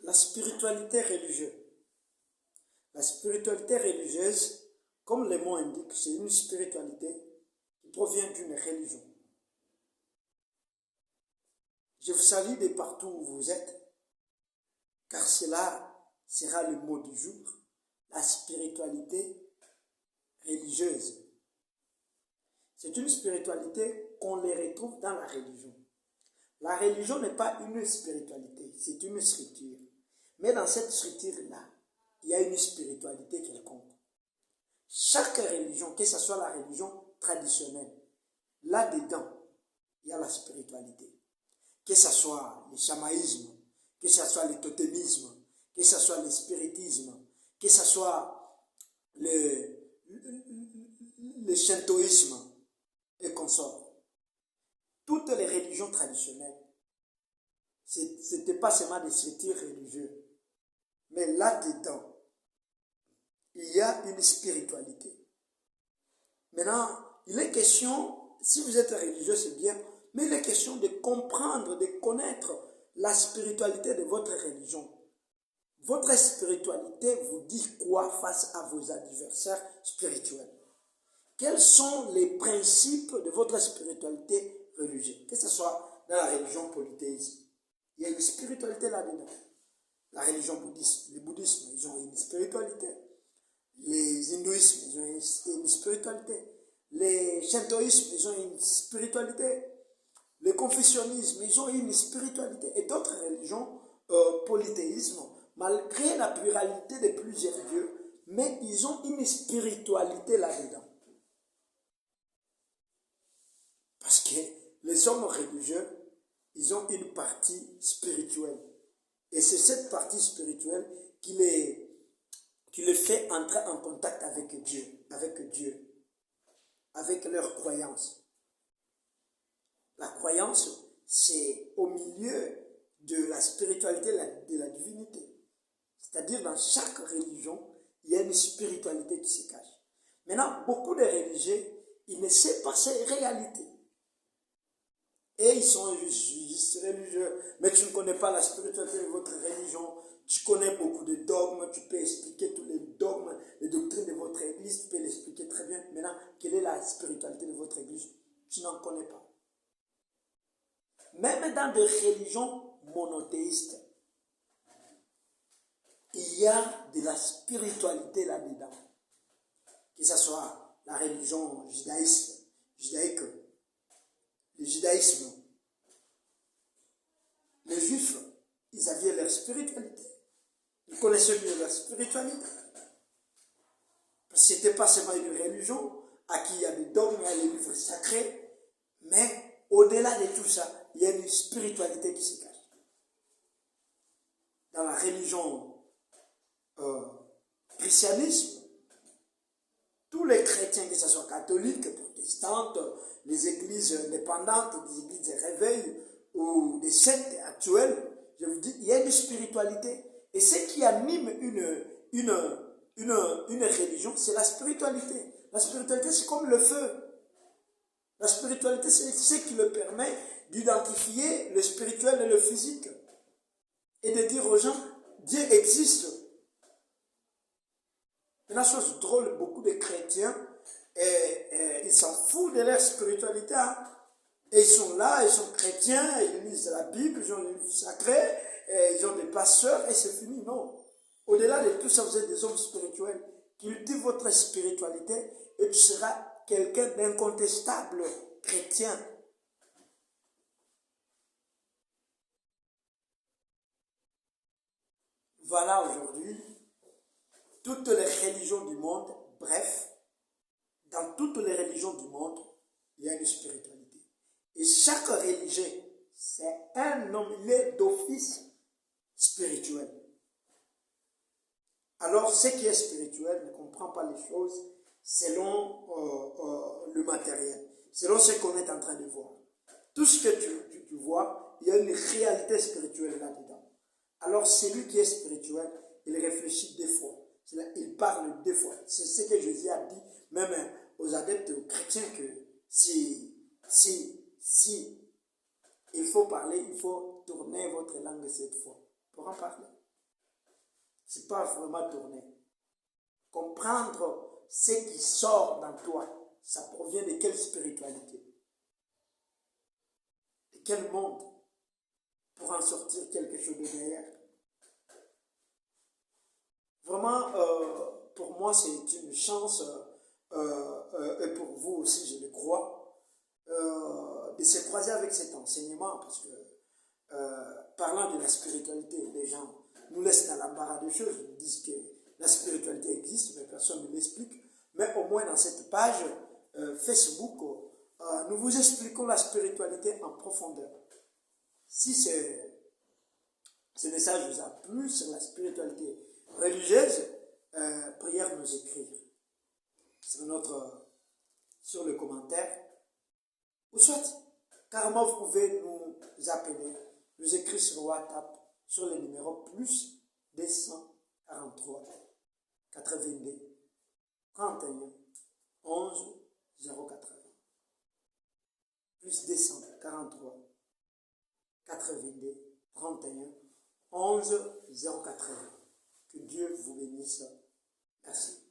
La spiritualité religieuse. La spiritualité religieuse, comme le mot indique, c'est une spiritualité qui provient d'une religion. Je vous salue de partout où vous êtes, car cela sera le mot du jour, la spiritualité religieuse. C'est une spiritualité qu'on les retrouve dans la religion. La religion n'est pas une spiritualité, c'est une structure. Mais dans cette structure-là, il y a une spiritualité quelconque. Chaque religion, que ce soit la religion traditionnelle, là-dedans, il y a la spiritualité. Que ce soit le chamaïsme, que ce soit le totémisme, que ce soit le spiritisme, que ce soit le shintoïsme et consorts. Toutes les religions traditionnelles, ce n'était pas seulement des structures religieuses. Mais là-dedans, il y a une spiritualité. Maintenant, il est question, si vous êtes religieux, c'est bien, mais il est question de comprendre, de connaître la spiritualité de votre religion. Votre spiritualité vous dit quoi face à vos adversaires spirituels? Quels sont les principes de votre spiritualité religieuse? Que ce soit dans la religion polythéiste, il y a une spiritualité là-dedans. La religion bouddhiste, le bouddhisme, ils ont une spiritualité. Les hindouismes, ils ont une spiritualité. Les shintoïsmes, ils ont une spiritualité. Le confucianisme, ils ont une spiritualité. Et d'autres religions, polythéisme, malgré la pluralité de plusieurs dieux, mais ils ont une spiritualité là-dedans. Parce que les hommes religieux, ils ont une partie spirituelle. Et c'est cette partie spirituelle qui les fait entrer en contact avec Dieu, avec leur croyance. La croyance, c'est au milieu de la spiritualité de la divinité. C'est-à-dire, dans chaque religion, il y a une spiritualité qui se cache. Maintenant, beaucoup de religieux, ils ne savent pas ces réalités. Et ils sont juste religieux, mais tu ne connais pas la spiritualité de votre religion, tu connais beaucoup de dogmes, tu peux expliquer tous les dogmes, les doctrines de votre église, tu peux l'expliquer très bien. Maintenant, quelle est la spiritualité de votre église? Tu n'en connais pas. Même dans des religions monothéistes, il y a de la spiritualité là-dedans. Que ce soit la religion judaïque, le judaïsme, les juifs, ils avaient leur spiritualité. Ils connaissaient mieux leur spiritualité. Parce que ce n'était pas seulement une religion, à qui il y a des dogmes, il y a des livres sacrés, mais au-delà de tout ça, il y a une spiritualité qui se cache. Dans la religion christianisme, tous les chrétiens, que ce soit catholiques, protestantes, les églises indépendantes, des églises de réveil ou des sectes actuelles, je vous dis, il y a une spiritualité. Et ce qui anime une religion, c'est la spiritualité. La spiritualité, c'est comme le feu. La spiritualité, c'est ce qui le permet d'identifier le spirituel et le physique. Et de dire aux gens, Dieu existe. Et la chose drôle, beaucoup de chrétiens, ils s'en foutent de leur spiritualité. Hein. Et ils sont là, ils sont chrétiens, ils lisent la Bible, ils ont les livres sacrés, ils ont des pasteurs, et c'est fini. Non. Au-delà de tout ça, vous êtes des hommes spirituels. Cultive votre spiritualité et tu seras quelqu'un d'incontestable chrétien. Voilà aujourd'hui toutes les religions du monde, bref, dans toutes les religions du monde, il y a une spiritualité. Et chaque religion, c'est un homme, il est d'office spirituel. Alors, ce qui est spirituel ne comprend pas les choses selon le matériel, selon ce qu'on est en train de voir. Tout ce que tu vois, il y a une réalité spirituelle là-dedans. Alors, celui qui est spirituel, il réfléchit deux fois. Il parle deux fois. C'est ce que Jésus a dit, même aux adeptes, aux chrétiens, que si il faut parler, il faut tourner votre langue cette fois pour en parler. c'est pas vraiment tourner. Comprendre ce qui sort dans toi, ça provient de quelle spiritualité, de quel monde, pour en sortir quelque chose de meilleur. Vraiment, pour moi, c'est une chance, et pour vous aussi, je le crois, de se croiser avec cet enseignement, parce que, parlant de la spiritualité, les gens nous laissent dans l'embarras des choses, ils nous disent que la spiritualité existe, mais personne ne l'explique. Mais au moins dans cette page Facebook, nous vous expliquons la spiritualité en profondeur. Si ce message vous a plu sur la spiritualité religieuse, prière de nous écrire sur le commentaire, ou soit carrément vous pouvez nous appeler, nous écrire sur WhatsApp sur le numéro plus 243 82 31 11 080, plus 243 82 31 11 080. Que Dieu vous bénisse. Merci.